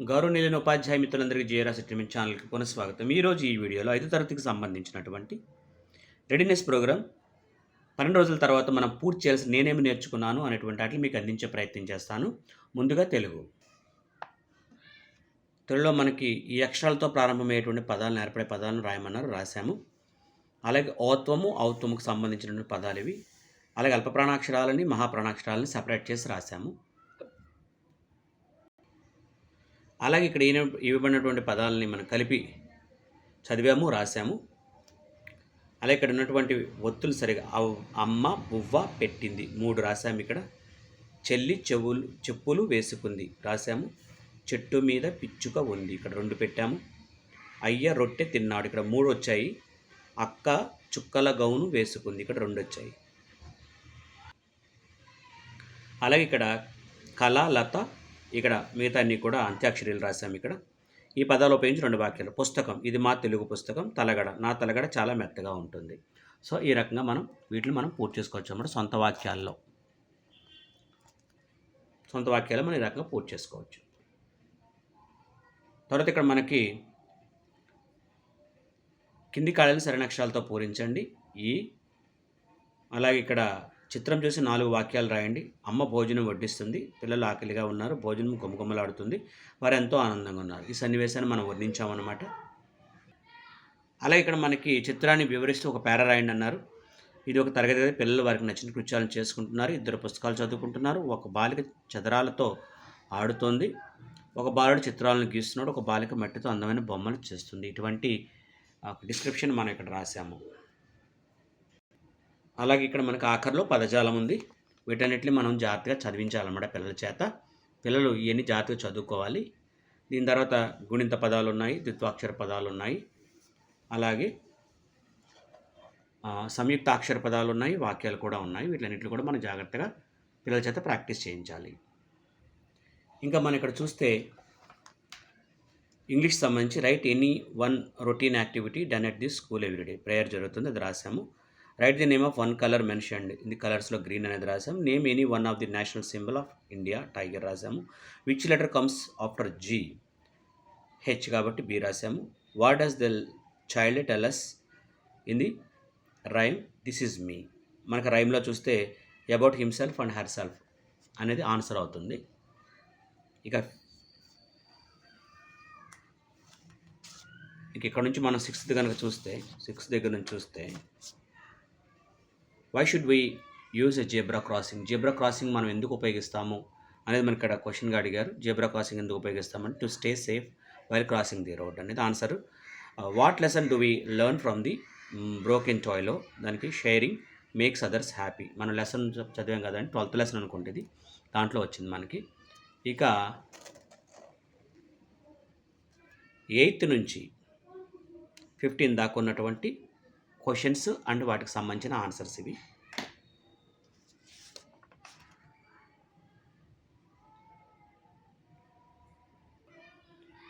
గౌరవనీయులైన ఉపాధ్యాయ మిత్రులందరికీ JRR settlement ఛానల్కి పునఃస్వాగతం. ఈరోజు ఈ వీడియోలో 5వ తరగతికి సంబంధించినటువంటి రెడీనెస్ ప్రోగ్రామ్ 12 రోజుల తర్వాత మనం పూర్తి చేయాల్సిన నేనేమి నేర్చుకున్నాను అనేటువంటి వాటిని మీకు అందించే ప్రయత్నం చేస్తాను. ముందుగా తెలుగులో మనకి ఈ అక్షరాలతో ప్రారంభమయ్యేటువంటి పదాలను ఏర్పడే పదాలను రాయమన్నారు, రాశాము. అలాగే ఔత్వము ఔత్వముకు సంబంధించినటువంటి పదాలు ఇవి. అలాగే అల్ప ప్రాణాక్షరాలని మహాప్రాణాక్షరాలని సపరేట్ చేసి రాశాము. అలాగే ఇక్కడ ఇవ్వబడినటువంటి పదాలని మనం కలిపి చదివాము, రాశాము. అలాగే ఇక్కడ ఉన్నటువంటి ఒత్తులు సరిగా అమ్మ బువ్వ పెట్టింది 3 రాశాము. ఇక్కడ చెల్లి చెప్పులు వేసుకుంది రాశాము. చెట్టు మీద పిచ్చుక ఉంది, ఇక్కడ 2 పెట్టాము. అయ్య రొట్టె తిన్నాడు, ఇక్కడ 3 వచ్చాయి. అక్క చుక్కల గౌను వేసుకుంది, ఇక్కడ 2 వచ్చాయి. అలాగే ఇక్కడ కళ లత, ఇక్కడ మిగతా అన్నీ కూడా అంత్యాక్షరీలు రాశాము. ఇక్కడ ఈ పదాలు ఉపయోగించి 2 వాక్యాలు. పుస్తకం, ఇది మా తెలుగు పుస్తకం. తలగడ, నా తలగడ చాలా మెత్తగా ఉంటుంది. సో ఈ రకంగా వీటిని మనం పూర్తి చేసుకోవచ్చు అన్నమాట. సొంత వాక్యాలు మనం ఈ రకంగా పూర్తి చేసుకోవచ్చు. తర్వాత ఇక్కడ మనకి కింది ఖాళీలను సరైన అక్షరాలతో పూరించండి. అలాగే ఇక్కడ చిత్రం చూసి 4 వాక్యాలు రాయండి. అమ్మ భోజనం వడ్డిస్తుంది, పిల్లలు ఆకలిగా ఉన్నారు, భోజనం గుమగుమలాడుతుంది, వారు ఎంతో ఆనందంగా ఉన్నారు. ఈ సన్నివేశాన్ని మనం వర్ణించామన్నమాట. అలాగే ఇక్కడ మనకి చిత్రాన్ని వివరిస్తూ ఒక పేరా రాయండి అన్నారు. ఇది ఒక తరగతి గది, పిల్లలు వారికి నచ్చిన కృత్యాలను చేసుకుంటున్నారు. 2 పుస్తకాలు చదువుకుంటున్నారు. ఒక బాలిక చదరాలతో ఆడుతోంది, ఒక బాలుడు చిత్రాలను గీస్తున్నాడు, ఒక బాలిక మట్టితో అందమైన బొమ్మలు చేస్తుంది. ఇటువంటి డిస్క్రిప్షన్ మనం ఇక్కడ రాసాము. అలాగే ఇక్కడ మనకు ఆఖరిలో పదజాలం ఉంది. వీటన్నిటిని మనం జాగ్రత్తగా చదివించాలన్నమాట పిల్లల చేత. పిల్లలు ఇవన్నీ జాగ్రత్తగా చదువుకోవాలి. దీని తర్వాత గుణింత పదాలు ఉన్నాయి, ద్విత్వాక్షర పదాలు ఉన్నాయి, అలాగే సంయుక్తాక్షర పదాలు ఉన్నాయి, వాక్యాలు కూడా ఉన్నాయి. వీటన్నిటిని కూడా మనం జాగ్రత్తగా పిల్లల చేత ప్రాక్టీస్ చేయించాలి. ఇంకా మనం ఇక్కడ చూస్తే ఇంగ్లీష్ సంబంధించి right any one routine activity done at the school everyday. Prayer జరుగుతుంది, అది రాసాము. Right the name of one colour mentioned, ఇది కలర్స్లో గ్రీన్ అనేది రాసాము. Name any one of the national symbol of India, tiger రాసాము. Which letter comes after G, H కాబట్టి B రాసాము. What does the child tell us in the rhyme this is me. మనకు రైమ్లో చూస్తే about himself and her self అనేది answer అవుతుంది. ఇక ఇక్కడ నుంచి మనం 6th కనుక చూస్తే 6 దగ్గర నుంచి చూస్తే why should we use a zebra crossing. Zebra crossing మనం ఎందుకు ఉపయోగిస్తాము అనేది మనకి ఇక్కడ క్వశ్చన్గా అడిగారు. జెబ్రా క్రాసింగ్ ఎందుకు ఉపయోగిస్తామంటే to stay safe while crossing the road అనేది answer. What lesson do we learn from the broken టాయ్లో, దానికి షేరింగ్ మేక్స్ అదర్స్ హ్యాపీ. మనం లెసన్ చదివాం కదండి, 12th లెసన్ అనుకుంటుంది, దాంట్లో వచ్చింది మనకి. ఇక 8th నుంచి 15 దాకా ఉన్నటువంటి క్వశ్చన్స్ అండ్ వాటికి సంబంధించిన ఆన్సర్స్ ఇవి.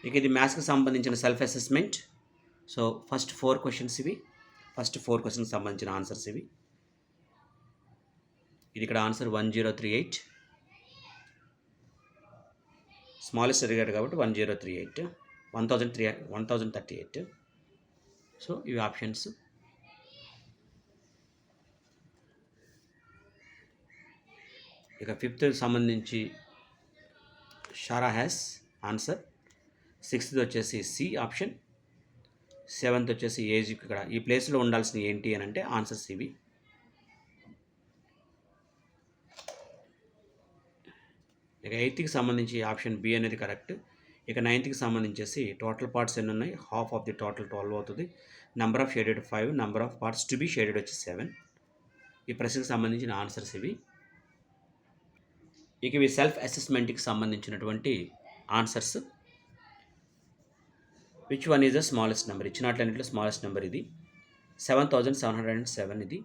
ఇక ఇది మ్యాథ్స్కి సంబంధించిన self assessment. So first 4 questions ఇవి. ఫస్ట్ 4 క్వశ్చన్కి సంబంధించిన ఆన్సర్స్ ఇవి. ఇది ఇక్కడ ఆన్సర్ 1038, స్మాలెస్ట్ అడిగాడు కాబట్టి 1038, 1038. సో ఇవి ఆప్షన్స్. ఇక 5th సంబంధించి షారా హ్యాస్ ఆన్సర్. 6th వచ్చేసి సి ఆప్షన్. 7th వచ్చేసి ఏజ్. ఇక్కడ ఈ ప్లేస్లో ఉండాల్సిన ఏంటి అని అంటే ఆన్సర్స్ ఇవి. ఇక 8th సంబంధించి ఆప్షన్ బి అనేది కరెక్ట్. ఇక 9th సంబంధించేసి టోటల్ పార్ట్స్ ఎన్ని ఉన్నాయి, హాఫ్ ఆఫ్ ది టోటల్ 12 అవుతుంది. Number of shaded 5, number of parts to be shaded వచ్చి 7. ఈ ప్రశ్నకు సంబంధించిన ఆన్సర్స్ ఇవి. ఇక ఇవి సెల్ఫ్ అసెస్మెంట్కి సంబంధించినటువంటి answers. Which one is the smallest number, ఇచ్చినట్లన్నింటిలో స్మాలెస్ట్ నెంబర్ ఇది 7707 ఇది.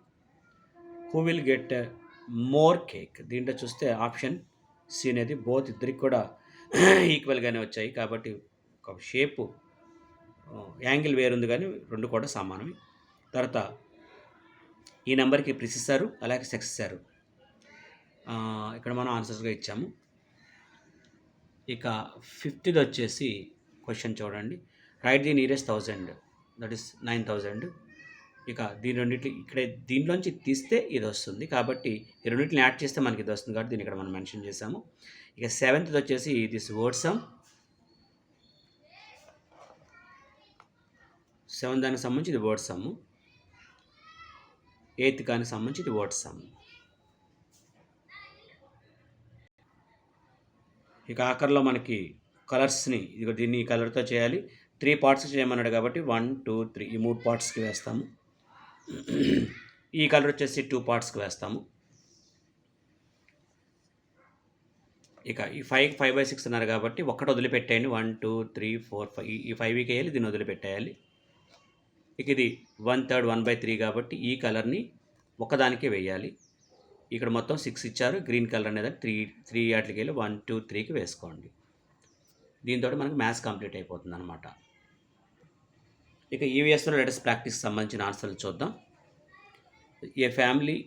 Who will get more cake, దీంట్లో చూస్తే ఆప్షన్ సి అనేది బోత్, ఇద్దరికి కూడా ఈక్వల్గానే వచ్చాయి కాబట్టి ఒక షేపు యాంగిల్ వేరుంది కానీ 2 కూడా సమానమే. తర్వాత ఈ నెంబర్కి ప్రిస్ ఇస్తారు, అలాగే సెక్స్ ఇస్తారు. ఇక్కడ మనం ఆన్సర్స్గా ఇచ్చాము. ఇక ఫిఫ్త్ది వచ్చేసి క్వశ్చన్ చూడండి. Right the nearest 1000, that is 9000. ఇక దీని రెండిట్లు ఇక్కడ దీనిలోంచి తీస్తే ఇది వస్తుంది. కాబట్టి ఈ రెండింటిని యాడ్ చేస్తే మనకి ఇది వస్తుంది కాబట్టి దీన్ని ఇక్కడ మనం మెన్షన్ చేసాము. ఇక సెవెంత్ది వచ్చేసి దిస్ వర్డ్ సమ్. 7 దానికి సంబంధించి ఇది వర్డ్ సమ్. 8th దానికి సంబంధించి ఇది వర్డ్ సమ్. ఇక ఆఖరిలో మనకి కలర్స్ని దీన్ని ఈ కలర్తో చేయాలి. 3 పార్ట్స్ చేయమన్నాడు కాబట్టి 1, 2, 3 ఈ 3 పార్ట్స్కి వేస్తాము. ఈ కలర్ వచ్చేసి 2 పార్ట్స్కి వేస్తాము. ఇక ఈ 5/6 అన్నారు కాబట్టి ఒక్కటి వదిలిపెట్టేయండి. 1, 2, 3, 4, 5 ఈ 5కి వేయాలి, దీన్ని వదిలిపెట్టేయాలి. ఇక ఇది 1/3 1/3 కాబట్టి ఈ కలర్ని ఒకదానికే వేయాలి. ఇక్కడ మొత్తం 6 ఇచ్చారు. గ్రీన్ కలర్ అనేది 3 వాటికి వెళ్ళి 1, 2, 3కి వేసుకోండి. దీంతో మనకు మ్యాథ్స్ కంప్లీట్ అయిపోతుంది అనమాట. ఇక ఈవీఎస్లో లేటెస్ట్ ప్రాక్టీస్ సంబంధించిన ఆన్సర్లు చూద్దాం. A family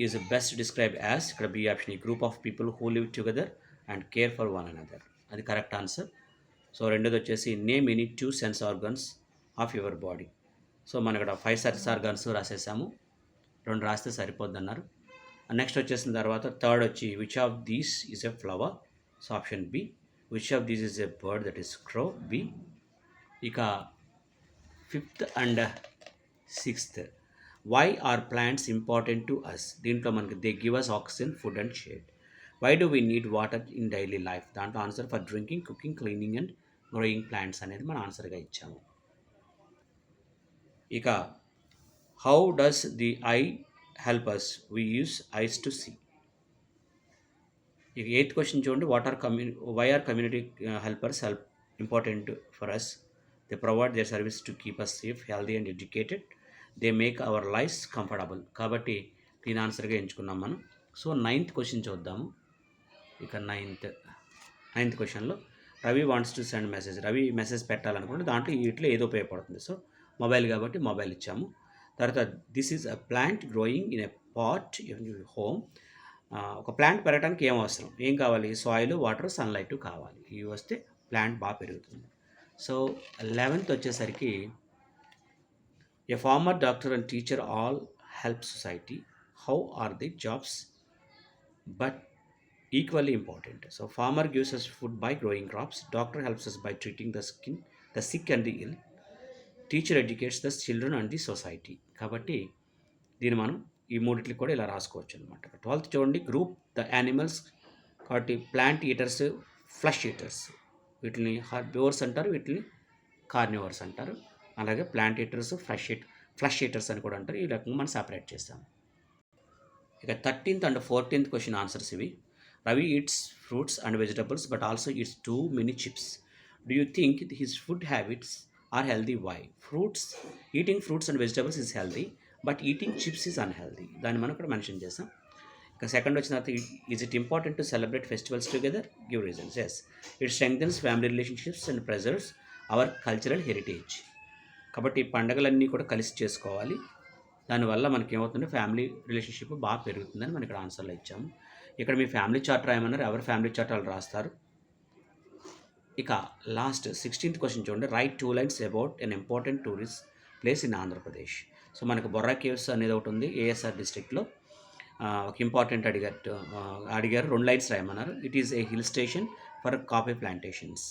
is best describe as, ఇక్కడ బి ఆప్షన్, ఈ group of people who live together and care for one another. అది కరెక్ట్ ఆన్సర్. సో రెండోది వచ్చేసి name any 2 sense organs of your body. So మనం ఇక్కడ 5 సెన్స్ ఆర్గన్స్ రాసేసాము, 2 రాస్తే సరిపోద్ది అన్నారు. నెక్స్ట్ వచ్చేసిన తర్వాత థర్డ్ వచ్చి which of these is a flower, so option B. Which of these is a bird, that is crow, B. ఇక 5th and 6th why are plants important to us. దీంట్లో మనకి they give us oxygen, food and shade. Why do we need water in daily life, దాంట్లో answer for drinking, cooking, cleaning and growing plants అనేది మన ఆన్సర్గా ఇచ్చాము. ఇక how does the eye help us, we use eyes to see. ఇక 8th question చూడండి. why are community helpers important for us? They provide their service to keep us safe, healthy and educated. They make our lives comfortable. కాబట్టి దీని ఆన్సర్గా ఎంచుకున్నాం మనం. So 9th question చూద్దాము. ఇక 9th క్వశ్చన్లో Ravi wants to send message. Ravi message పెట్టాలనుకుంటే దాంట్లో వీటిలో ఏదో ఉపయోగపడుతుంది. సో మొబైల్ కాబట్టి మొబైల్ ఇచ్చాము. తర్వాత this is a plant growing in a pot in your home. ఒక ప్లాంట్ పెరగడానికి ఏం అవసరం, ఏం కావాలి, సాయిల్, వాటర్, సన్లైట్ కావాలి. ఇవి వస్తే ప్లాంట్ బాగా పెరుగుతుంది. సో 11th వచ్చేసరికి a farmer, doctor and teacher all help society. How are the jobs but equally important. So farmer gives us food by growing crops, doctor helps us by treating the sick and the ill, teacher educates the children and the society. కాబట్టి దీన్ని మనం ఈ మూడిట్లకి కూడా ఇలా రాసుకోవచ్చు అనమాట. 12th చూడండి. Group the animals. కాబట్టి ప్లాంట్ ఈటర్స్, ఫ్లష్ ఈటర్స్, వీటిని హెర్బివోర్స్ అంటారు, వీటిని కార్నివర్స్ అంటారు. అలాగే ప్లాంట్ ఈటర్స్, ఫ్లష్ ఈటర్స్ అని కూడా అంటారు. ఈ రకంగా మనం సపరేట్ చేస్తాం. ఇక 13th and 14th question answers ఇవి. Ravi eats fruits and vegetables but also eats too many chips. Do you think his food habits are healthy? Why? Eating fruits and vegetables is healthy, but eating chips is unhealthy. దాన్ని మనం ఇక్కడ mention చేస్తాం. ఇక second వచ్చిన తర్వాత is it important to celebrate festivals together? Give reasons. Yes, it strengthens family relationships and preserves our cultural heritage. కాబట్టి పండుగలన్నీ కూడా కలిసి చేసుకోవాలి. దానివల్ల మనకి ఏమవుతుందంటే ఫ్యామిలీ రిలేషన్షిప్ బాగా పెరుగుతుందని మనం ఇక్కడ ఆన్సర్లో ఇచ్చాము. ఇక్కడ మీ ఫ్యామిలీ చార్ట్ రాయమన్నారు, ఎవరి ఫ్యామిలీ చార్ట్ వాళ్ళు రాస్తారు. ఇక లాస్ట్ 16th క్వశ్చన్ చూడండి. Right 2 lines about an important tourist place in Andhra Pradesh. So మనకు బొర్రా కేవ్స్ అనేది ఒకటి ఉంది ఏఎస్ఆర్ డిస్ట్రిక్ట్లో. ఒక ఇంపార్టెంట్ అడిగారు 2 lines రాయమన్నారు. It is a hill station for coffee plantations.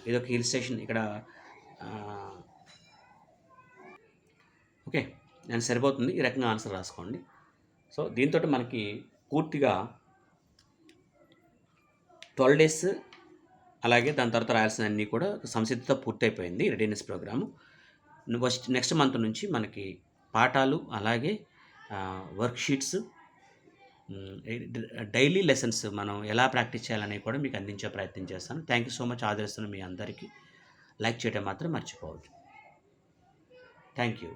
ఇది ఒక హిల్ స్టేషన్ ఇక్కడ. ఓకే, నేను సరిపోతుంది. ఈ రకంగా ఆన్సర్ రాసుకోండి. సో దీంతో మనకి పూర్తిగా 12 days అలాగే దాని తర్వాత రాయాల్సిన అన్నీ కూడా సంసిద్ధత పూర్తయిపోయింది. Readiness programme. నెక్స్ట్ మంత్ నుంచి మనకి పాఠాలు అలాగే వర్క్షీట్స్, డైలీ లెసన్స్ మనం ఎలా ప్రాక్టీస్ చేయాలనేవి కూడా మీకు అందించే ప్రయత్నం చేస్తాను. Thank you so much. ఆదరిస్తున్న మీ అందరికీ లైక్ చేయడం మాత్రం మర్చిపోవద్దు. Thank you.